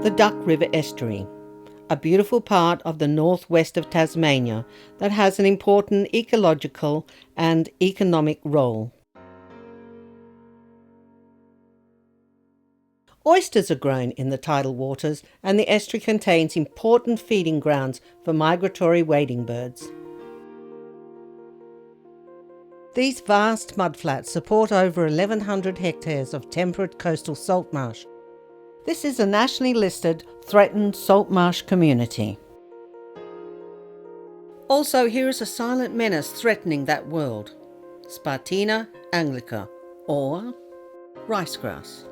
The Duck River Estuary, a beautiful part of the northwest of Tasmania that has an important ecological and economic role. Oysters are grown in the tidal waters, and the estuary contains important feeding grounds for migratory wading birds. These vast mudflats support over 1,100 hectares of temperate coastal salt marsh. This is a nationally listed threatened salt marsh community. Also, here is a silent menace threatening that world: Spartina anglica, or ricegrass.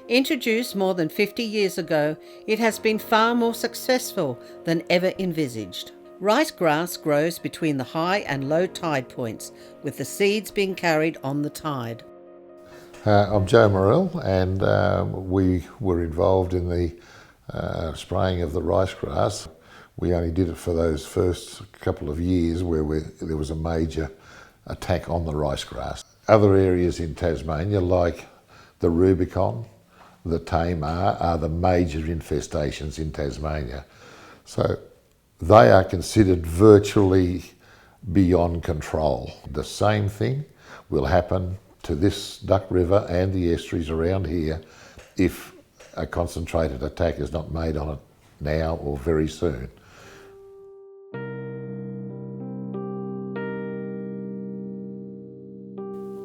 Introduced more than 50 years ago, it has been far more successful than ever envisaged. Ricegrass grows between the high and low tide points, with the seeds being carried on the tide. I'm Joe Morrell, and we were involved in the spraying of the ricegrass. We only did it for those first couple of years where there was a major attack on the ricegrass. Other areas in Tasmania, like the Rubicon, the Tamar, are the major infestations in Tasmania. So they are considered virtually beyond control. The same thing will happen to this Duck River and the estuaries around here if a concentrated attack is not made on it now or very soon.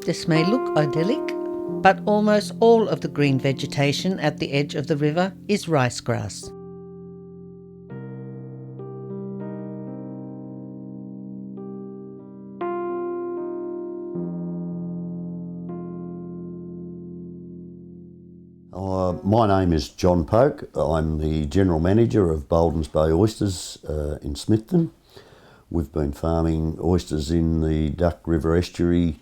This may look idyllic, but almost all of the green vegetation at the edge of the river is ricegrass. My name is John Polk. I'm the General Manager of Boldens Bay Oysters in Smithton. We've been farming oysters in the Duck River Estuary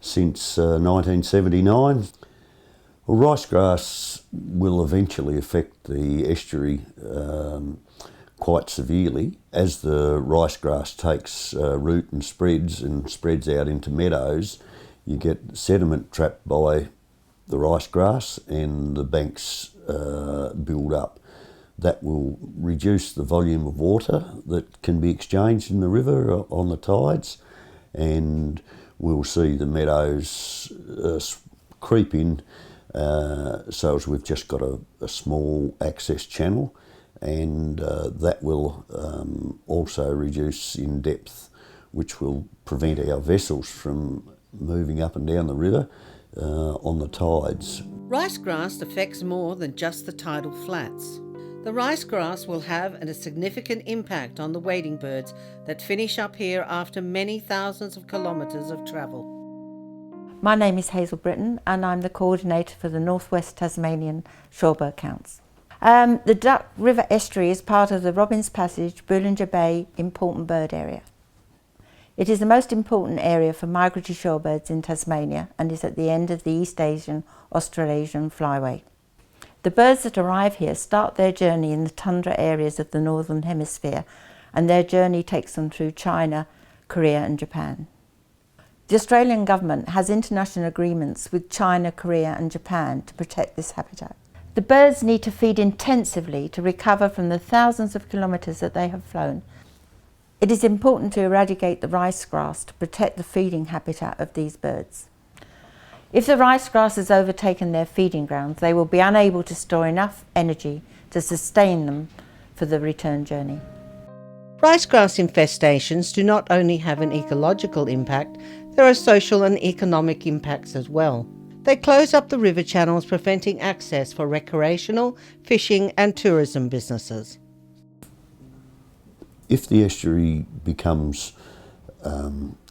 since 1979. Well, ricegrass will eventually affect the estuary quite severely. As the ricegrass takes root and spreads out into meadows, you get sediment trapped by the ricegrass and the banks build up. That will reduce the volume of water that can be exchanged in the river on the tides, and we'll see the meadows creep in, so as we've just got a small access channel, and that will also reduce in depth, which will prevent our vessels from moving up and down the river on the tides. Ricegrass affects more than just the tidal flats. The ricegrass will have a significant impact on the wading birds that finish up here after many thousands of kilometres of travel. My name is Hazel Britton, and I'm the coordinator for the Northwest Tasmanian Shorebird Counts. The Duck River Estuary is part of the Robbins Passage, Boulanger Bay Important Bird Area. It is the most important area for migratory shorebirds in Tasmania and is at the end of the East Asian Australasian flyway. The birds that arrive here start their journey in the tundra areas of the Northern Hemisphere, and their journey takes them through China, Korea and Japan. The Australian government has international agreements with China, Korea and Japan to protect this habitat. The birds need to feed intensively to recover from the thousands of kilometres that they have flown. It is important to eradicate the ricegrass to protect the feeding habitat of these birds. If the ricegrass has overtaken their feeding grounds, they will be unable to store enough energy to sustain them for the return journey. Ricegrass infestations do not only have an ecological impact, there are social and economic impacts as well. They close up the river channels, preventing access for recreational, fishing and tourism businesses. If the estuary becomes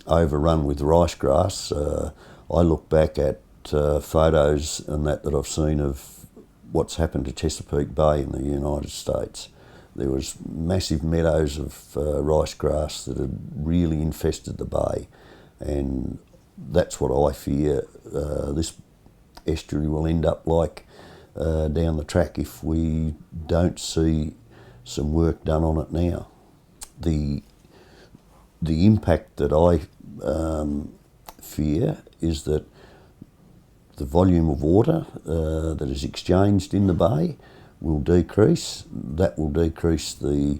overrun with ricegrass, I look back at photos and that I've seen of what's happened to Chesapeake Bay in the United States. There was massive meadows of ricegrass that had really infested the bay, and that's what I fear this estuary will end up like down the track if we don't see some work done on it now. The impact that I fear is that The volume of water that is exchanged in the bay will decrease. That will decrease the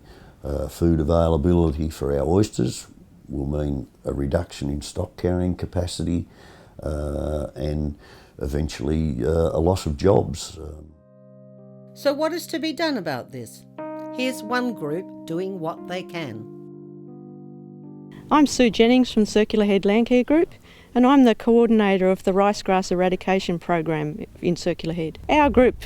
food availability for our oysters, will mean a reduction in stock carrying capacity and eventually a loss of jobs. So what is to be done about this? Here's one group doing what they can. I'm Sue Jennings from Circular Head Landcare Group, and I'm the coordinator of the ricegrass eradication program in Circular Head. Our group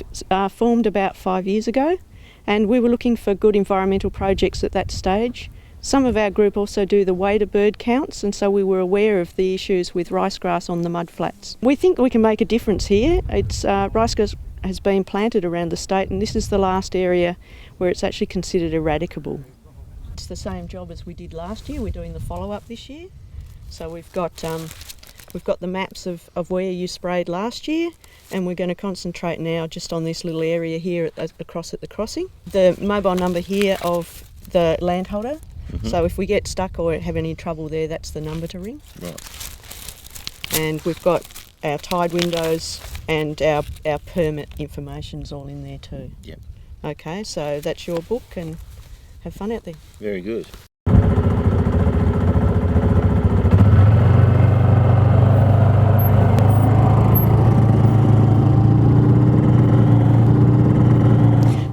formed about 5 years ago, and we were looking for good environmental projects at that stage. Some of our group also do the wader bird counts, and so we were aware of the issues with ricegrass on the mudflats. We think we can make a difference here. Ricegrass has been planted around the state, and this is the last area where it's actually considered eradicable. It's the same job as we did last year. We're doing the follow-up this year. So we've got the maps of where you sprayed last year, and we're going to concentrate now just on this little area here across at the crossing. The mobile number here of the landholder. So if we get stuck or have any trouble there, that's the number to ring. Right. And we've got our tide windows and our permit information's all in there too. Yep. Okay, so that's your book, and have fun out there. Very good.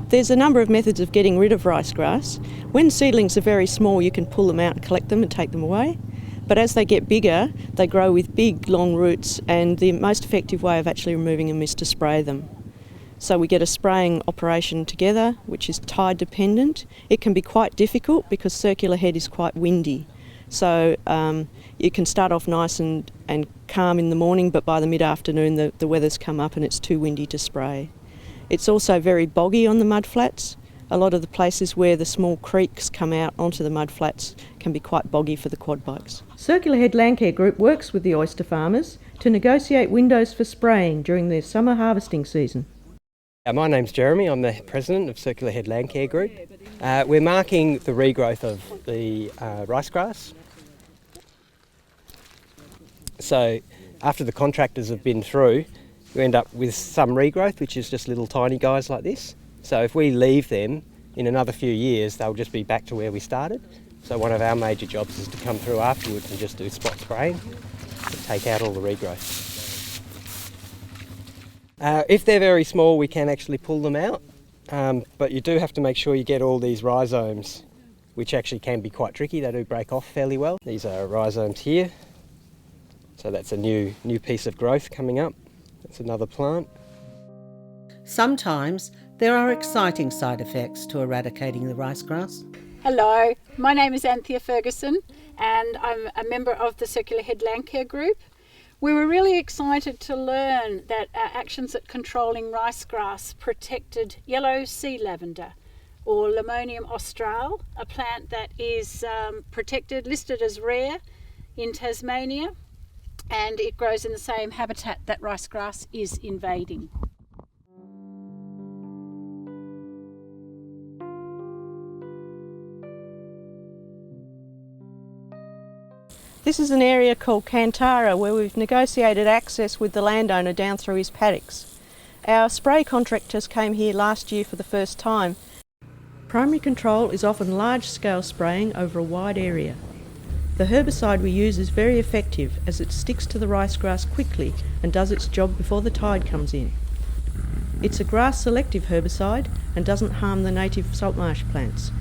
There's a number of methods of getting rid of ricegrass. When seedlings are very small, you can pull them out and collect them and take them away. But as they get bigger, they grow with big, long roots, and the most effective way of actually removing them is to spray them. So we get a spraying operation together, which is tide dependent. It can be quite difficult because Circular Head is quite windy. So you can start off nice and calm in the morning, but by the mid-afternoon the weather's come up and it's too windy to spray. It's also very boggy on the mudflats. A lot of the places where the small creeks come out onto the mudflats can be quite boggy for the quad bikes. Circular Head Landcare Group works with the oyster farmers to negotiate windows for spraying during their summer harvesting season. My name's Jeremy, I'm the president of Circular Head Landcare Group. We're marking the regrowth of the ricegrass. So after the contractors have been through, we end up with some regrowth, which is just little tiny guys like this. So if we leave them, in another few years, they'll just be back to where we started. So one of our major jobs is to come through afterwards and just do spot spraying to take out all the regrowth. If they're very small, we can actually pull them out, but you do have to make sure you get all these rhizomes, which actually can be quite tricky. They do break off fairly well. These are rhizomes here. So that's a new piece of growth coming up. That's another plant. Sometimes there are exciting side effects to eradicating the ricegrass. Hello, my name is Anthea Ferguson and I'm a member of the Circular Head Landcare Group. We were really excited to learn that our actions at controlling ricegrass protected yellow sea lavender, or Limonium australe, a plant that is protected, listed as rare in Tasmania, and it grows in the same habitat that ricegrass is invading. This is an area called Kantara where we've negotiated access with the landowner down through his paddocks. Our spray contractors came here last year for the first time. Primary control is often large-scale spraying over a wide area. The herbicide we use is very effective as it sticks to the ricegrass quickly and does its job before the tide comes in. It's a grass-selective herbicide and doesn't harm the native saltmarsh plants.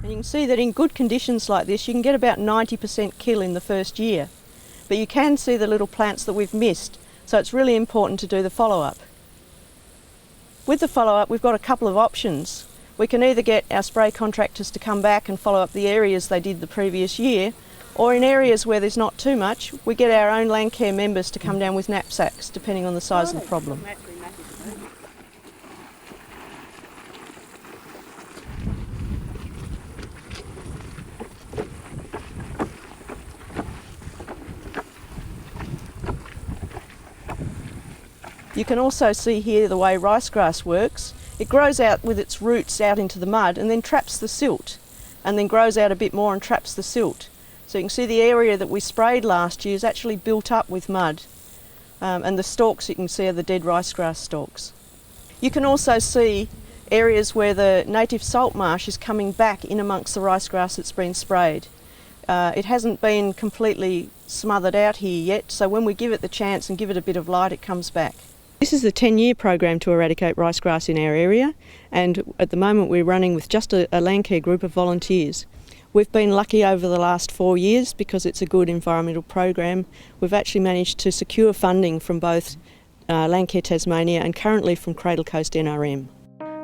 And you can see that in good conditions like this you can get about 90% kill in the first year. But you can see the little plants that we've missed, so it's really important to do the follow-up. With the follow-up we've got a couple of options. We can either get our spray contractors to come back and follow up the areas they did the previous year, or in areas where there's not too much, we get our own Landcare members to come down with knapsacks, depending on the size of the problem. You can also see here the way ricegrass works. It grows out with its roots out into the mud and then traps the silt, and then grows out a bit more and traps the silt. So you can see the area that we sprayed last year is actually built up with mud, and the stalks you can see are the dead ricegrass stalks. You can also see areas where the native salt marsh is coming back in amongst the ricegrass that's been sprayed. It hasn't been completely smothered out here yet, so when we give it the chance and give it a bit of light, it comes back. This is the 10-year program to eradicate ricegrass in our area, and at the moment we're running with just a Landcare group of volunteers. We've been lucky over the last 4 years because it's a good environmental program. We've actually managed to secure funding from both Landcare Tasmania and currently from Cradle Coast NRM.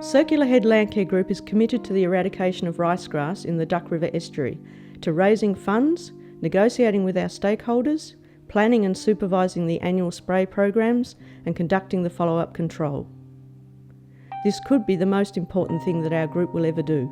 Circular Head Landcare Group is committed to the eradication of ricegrass in the Duck River Estuary, to raising funds, negotiating with our stakeholders, planning and supervising the annual spray programs, and conducting the follow-up control. This could be the most important thing that our group will ever do.